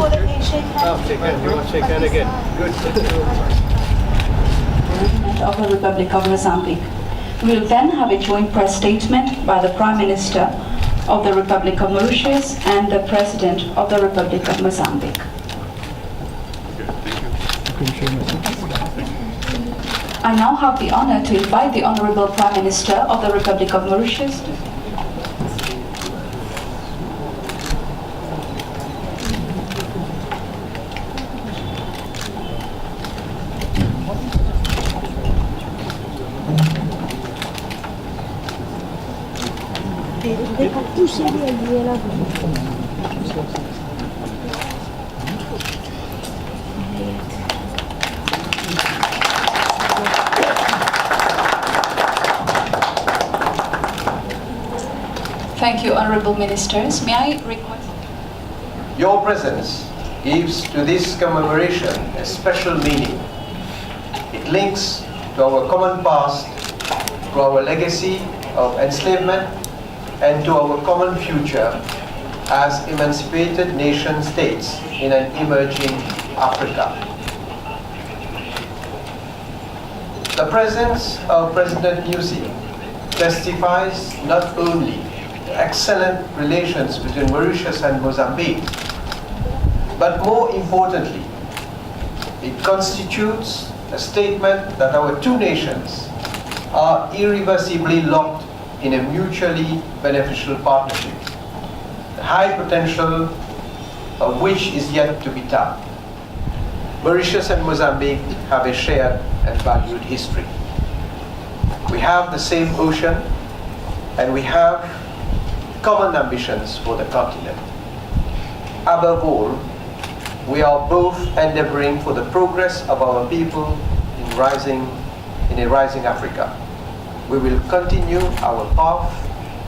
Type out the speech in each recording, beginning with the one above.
shake hand. You want to shake hand again? Good. Of the Republic of Mozambique. We will then have a joint press statement by the Prime Minister of the Republic of Mauritius and the President of the Republic of Mozambique. I now have the honor to invite the Honorable Prime Minister of the Republic of Mauritius. Thank you, Honorable Ministers. May I request? Your presence gives to this commemoration a special meaning. It links to our common past, to our legacy of enslavement, and to our common future as emancipated nation-states in an emerging Africa. The presence of President Nyusi testifies not only to excellent relations between Mauritius and Mozambique, but more importantly, it constitutes a statement that our two nations are irreversibly locked in a mutually beneficial partnership, the high potential of which is yet to be tapped. Mauritius and Mozambique have a shared and valued history. We have the same ocean, and we have common ambitions for the continent. Above all, we are both endeavoring for the progress of our people in a rising Africa. We will continue our path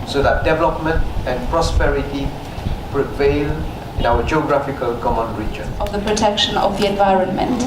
so that development and prosperity prevail in our geographical common region. Of the protection of the environment.